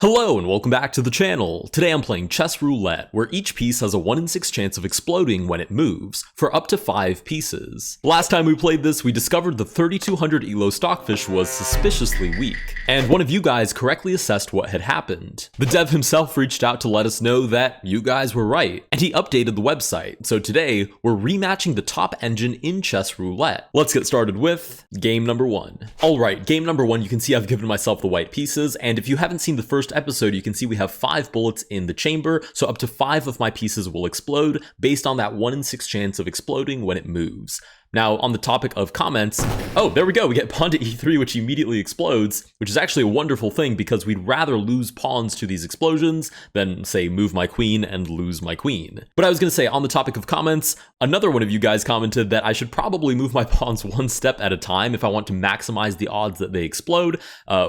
Hello and welcome back to the channel. Today I'm playing Chess Roulette, where each piece has a 1 in 6 chance of exploding when it moves, for up to 5 pieces. Last time we played this, we discovered the 3200 ELO Stockfish was suspiciously weak, and one of you guys correctly assessed what had happened. The dev himself reached out to let us know that you guys were right, and he updated the website, so today we're rematching the top engine in Chess Roulette. Let's get started with game number 1. Alright, game number 1, you can see I've given myself the white pieces, and if you haven't seen the first episode, you can see we have 5 bullets in the chamber, so up to 5 of my pieces will explode based on that 1 in 6 chance of exploding when it moves. Now, on the topic of comments, oh, there we go, we get pawn to e3, which immediately explodes, which is actually a wonderful thing because we'd rather lose pawns to these explosions than, say, move my queen and lose my queen. But I was going to say, on the topic of comments, another one of you guys commented that I should probably move my pawns one step at a time if I want to maximize the odds that they explode,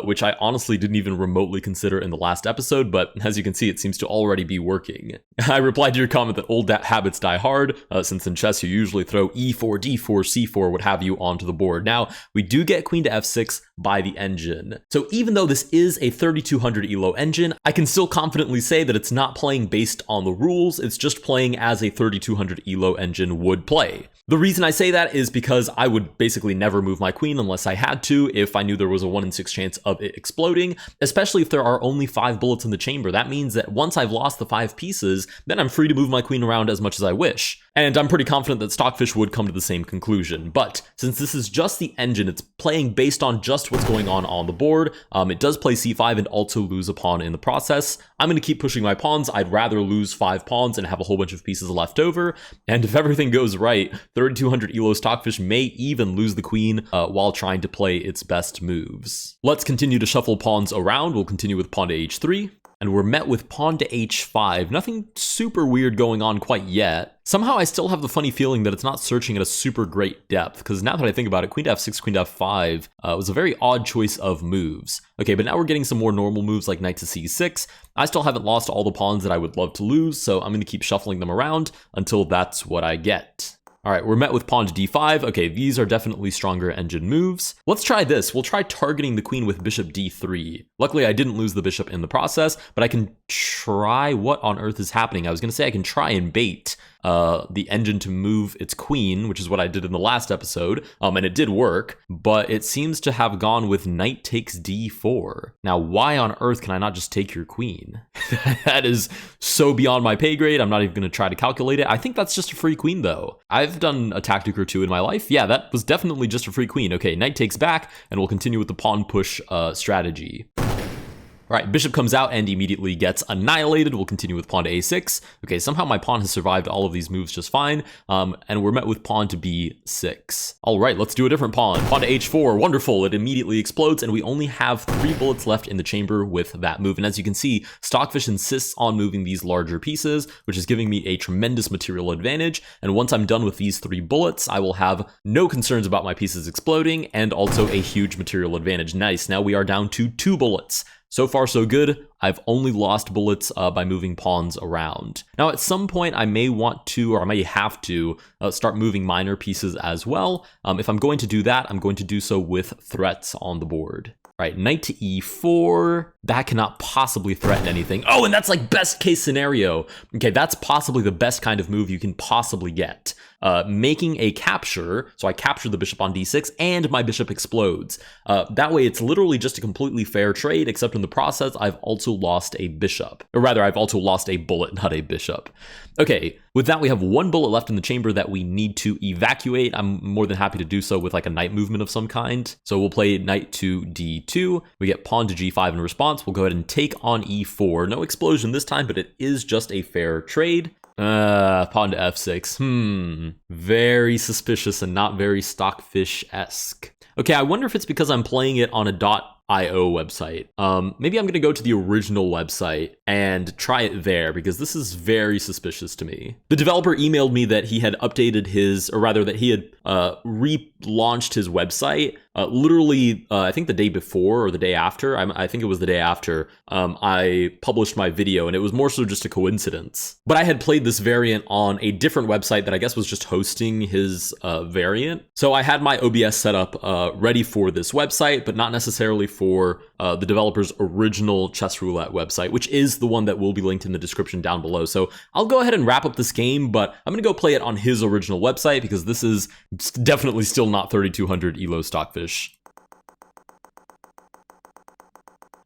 which I honestly didn't even remotely consider in the last episode, but as you can see, it seems to already be working. I replied to your comment that old habits die hard, since in chess you usually throw e4, d4, c4, what have you, onto the board. Now, we do get queen to f6 by the engine. So even though this is a 3200 ELO engine, I can still confidently say that it's not playing based on the rules, it's just playing as a 3200 ELO engine would play. The reason I say that is because I would basically never move my queen unless I had to if I knew there was a 1 in 6 chance of it exploding, especially if there are only 5 bullets in the chamber. That means that once I've lost the 5 pieces, then I'm free to move my queen around as much as I wish. And I'm pretty confident that Stockfish would come to the same conclusion. But since this is just the engine, it's playing based on just what's going on the board. It does play c5 and also lose a pawn in the process. I'm going to keep pushing my pawns. I'd rather lose 5 pawns and have a whole bunch of pieces left over. And if everything goes right, 3200 ELO Stockfish may even lose the queen while trying to play its best moves. Let's continue to shuffle pawns around. We'll continue with pawn to h3. And we're met with pawn to h5. Nothing super weird going on quite yet. Somehow I still have the funny feeling that it's not searching at a super great depth, because now that I think about it, queen to f6, queen to f5 was a very odd choice of moves. Okay, but now we're getting some more normal moves like knight to c6. I still haven't lost all the pawns that I would love to lose, so I'm going to keep shuffling them around until that's what I get. All right, we're met with pawn to d5. Okay, these are definitely stronger engine moves. Let's try this. We'll try targeting the queen with bishop d3. Luckily, I didn't lose the bishop in the process, but I can try... What on earth is happening? I was going to say I can try and bait the engine to move its queen, which is what I did in the last episode, and it did work, but it seems to have gone with knight takes d4. Now, why on earth can I not just take your queen? That is so beyond my pay grade, I'm not even going to try to calculate it. I think that's just a free queen, though. I've done a tactic or two in my life. Yeah, that was definitely just a free queen. Okay, knight takes back, and we'll continue with the pawn push strategy. All right, bishop comes out and immediately gets annihilated. We'll continue with pawn to a6. Okay, somehow my pawn has survived all of these moves just fine. And we're met with pawn to b6. All right, let's do a different pawn. Pawn to h4, wonderful. It immediately explodes, and we only have 3 bullets left in the chamber with that move. And as you can see, Stockfish insists on moving these larger pieces, which is giving me a tremendous material advantage. And once I'm done with these 3 bullets, I will have no concerns about my pieces exploding and also a huge material advantage. Nice, now we are down to 2 bullets. So far, so good. I've only lost bullets by moving pawns around. Now, at some point, I may want to, or I may have to, start moving minor pieces as well. If I'm going to do that, I'm going to do so with threats on the board. Right, knight to e4, that cannot possibly threaten anything. Oh, and that's like best case scenario. Okay, that's possibly the best kind of move you can possibly get. Making a capture, so I capture the bishop on d6 and my bishop explodes. That way it's literally just a completely fair trade, except in the process I've also lost a bishop. Or rather, I've also lost a bullet, not a bishop. Okay, with that we have 1 bullet left in the chamber that we need to evacuate. I'm more than happy to do so with like a knight movement of some kind. So we'll play knight to d2. We get pawn to g5 in response. We'll go ahead and take on e4. No explosion this time, but it is just a fair trade. Pawn to f6. Very suspicious and not very Stockfish-esque. Okay, I wonder if it's because I'm playing it on a .io website. Maybe I'm gonna go to the original website and try it there, because this is very suspicious to me. The developer emailed me that he had updated his, or rather that he had relaunched his website literally, I think the day before or the day after, I think it was the day after, I published my video, and it was more so just a coincidence. But I had played this variant on a different website that I guess was just hosting his variant. So I had my OBS set up ready for this website, but not necessarily for the developer's original Chess Roulette website, which is the one that will be linked in the description down below. So I'll go ahead and wrap up this game, but I'm going to go play it on his original website because this is definitely still not 3200 ELO Stockfish.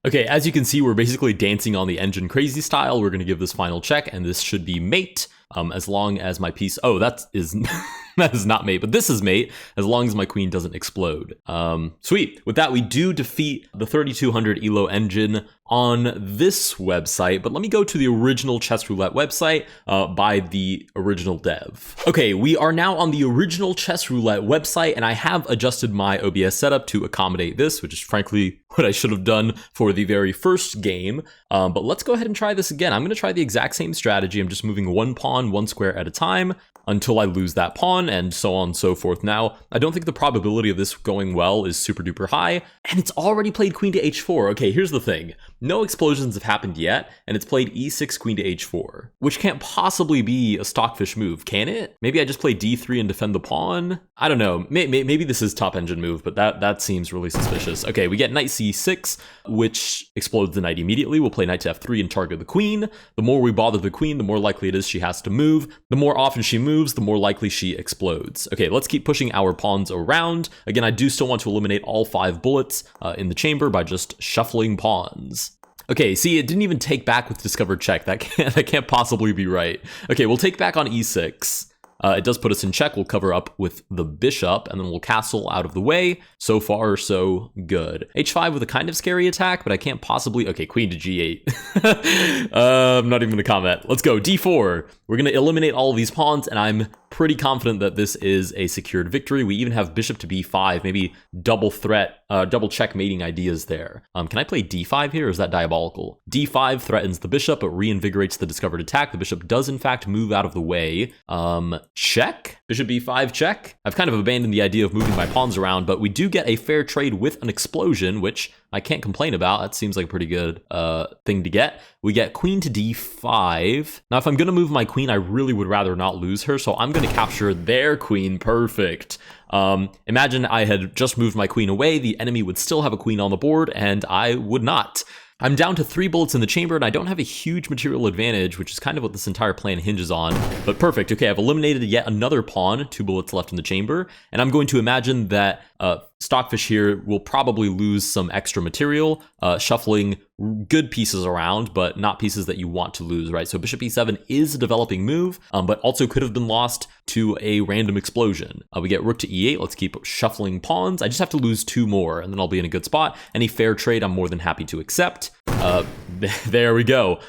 Okay, as you can see, we're basically dancing on the engine crazy style. We're going to give this final check, and this should be mate. As long as my piece, oh, that is that is not mate, but this is mate, as long as my queen doesn't explode. Sweet. With that, we do defeat the 3200 ELO engine on this website, but let me go to the original Chess Roulette website by the original dev. Okay, we are now on the original Chess Roulette website, and I have adjusted my OBS setup to accommodate this, which is frankly what I should have done for the very first game. But let's go ahead and try this again. I'm going to try the exact same strategy. I'm just moving one pawn, one square at a time until I lose that pawn, and so on and so forth. Now, I don't think the probability of this going well is super duper high, and it's already played queen to h4. Okay, here's the thing. No explosions have happened yet, and it's played e6, queen to h4, which can't possibly be a Stockfish move, can it? Maybe I just play d3 and defend the pawn? I don't know. Maybe this is top engine move, but that seems really suspicious. Okay, we get knight c6, which explodes the knight immediately. We'll play knight to f3 and target the queen. The more we bother the queen, the more likely it is she has to move. The more often she moves, the more likely she explodes. Okay, let's keep pushing our pawns around. Again, I do still want to eliminate all 5 bullets in the chamber by just shuffling pawns. Okay, see, it didn't even take back with discovered check. That can't possibly be right. Okay, we'll take back on e6. It does put us in check. We'll cover up with the bishop, and then we'll castle out of the way. So far, so good. h5 with a kind of scary attack, but I can't possibly... Okay, queen to g8. I'm not even going to comment. Let's go. d4. We're going to eliminate all of these pawns, and I'm pretty confident that this is a secured victory. We even have bishop to b5, maybe double threat, double checkmating ideas there. Can I play d5 here, or is that diabolical? d5 threatens the bishop, but reinvigorates the discovered attack. The bishop does, in fact, move out of the way. Check? Bishop b5 check? I've kind of abandoned the idea of moving my pawns around, but we do get a fair trade with an explosion, which I can't complain about. That seems like a pretty good thing to get. We get queen to d5. Now, if I'm going to move my queen, I really would rather not lose her, so I'm going to capture their queen. Perfect. Imagine I had just moved my queen away. The enemy would still have a queen on the board, and I would not. I'm down to 3 bullets in the chamber, and I don't have a huge material advantage, which is kind of what this entire plan hinges on. But perfect. Okay, I've eliminated yet another pawn, 2 bullets left in the chamber, and I'm going to imagine that Stockfish here will probably lose some extra material, shuffling good pieces around, but not pieces that you want to lose, right? So bishop e7 is a developing move, but also could have been lost to a random explosion. We get rook to e8. Let's keep shuffling pawns. I just have to lose 2 more, and then I'll be in a good spot. Any fair trade, I'm more than happy to accept. There we go.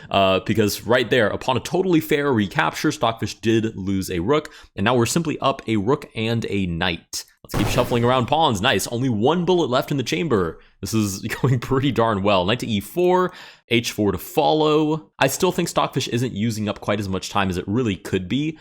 Because right there, upon a totally fair recapture, Stockfish did lose a rook, and now we're simply up a rook and a knight. Let's keep shuffling around pawns. Nice. Only 1 bullet left in the chamber. This is going pretty darn well. Knight to e4, h4 to follow. I still think Stockfish isn't using up quite as much time as it really could be,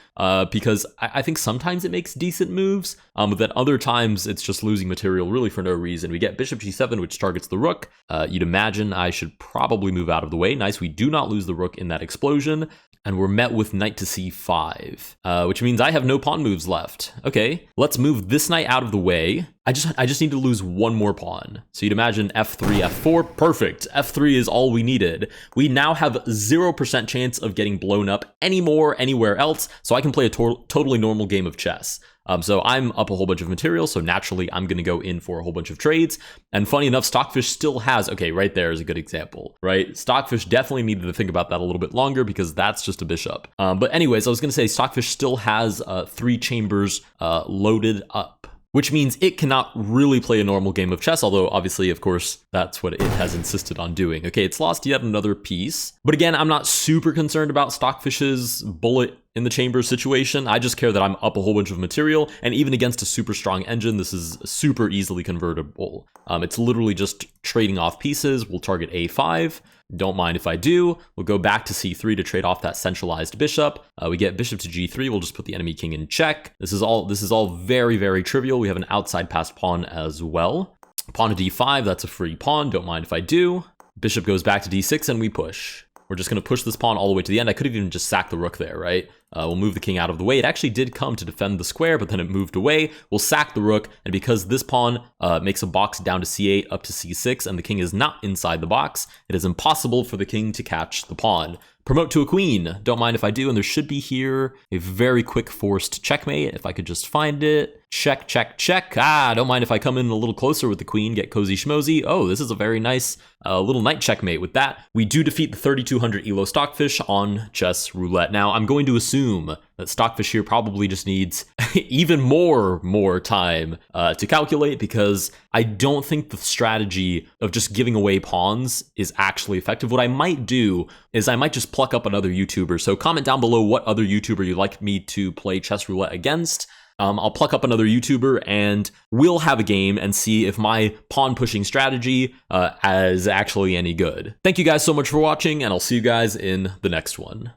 because I think sometimes it makes decent moves, but then other times it's just losing material really for no reason. We get bishop g7, which targets the rook. You'd imagine I should probably move out of the way. Nice. We do not lose the rook in that explosion. And we're met with knight to c5, which means I have no pawn moves left. Okay, let's move this knight out of the way. I just need to lose 1 more pawn. So you'd imagine f3, f4, perfect. f3 is all we needed. We now have 0% chance of getting blown up anymore, anywhere else, so I can play a totally normal game of chess. So I'm up a whole bunch of material, so naturally I'm going to go in for a whole bunch of trades. And funny enough, Stockfish still has, okay, right there is a good example, right? Stockfish definitely needed to think about that a little bit longer because that's just a bishop. But anyways, I was going to say Stockfish still has 3 chambers loaded up, which means it cannot really play a normal game of chess, although obviously, of course, that's what it has insisted on doing. Okay, it's lost yet another piece. But again, I'm not super concerned about Stockfish's bullet in the chamber situation. I just care that I'm up a whole bunch of material, and even against a super strong engine, this is super easily convertible. It's literally just trading off pieces. We'll target a5, Don't mind if I do. We'll go back to c3 to trade off that centralized bishop. We get bishop to g3. We'll just put the enemy king in check. This is all very, very trivial. We have an outside passed pawn as well. Pawn to d5, that's a free pawn. Don't mind if I do. Bishop goes back to d6 and we push. We're just going to push this pawn all the way to the end. I could have even just sacked the rook there, right? We'll move the king out of the way. It actually did come to defend the square, but then it moved away. We'll sack the rook, and because this pawn makes a box down to c8 up to c6, and the king is not inside the box, it is impossible for the king to catch the pawn. Promote to a queen. Don't mind if I do, and there should be here a very quick forced checkmate, if I could just find it. Check, check, check. Don't mind if I come in a little closer with the queen, get cozy schmozy. Oh, this is a very nice little knight checkmate. With that, we do defeat the 3200 elo Stockfish on Chess Roulette. Now, I'm going to assume that Stockfish here probably just needs even more time to calculate, because I don't think the strategy of just giving away pawns is actually effective. What I might do is I might just pluck up another YouTuber. So comment down below what other YouTuber you'd like me to play Chess Roulette against. I'll pluck up another YouTuber and we'll have a game and see if my pawn pushing strategy is actually any good. Thank you guys so much for watching, and I'll see you guys in the next one.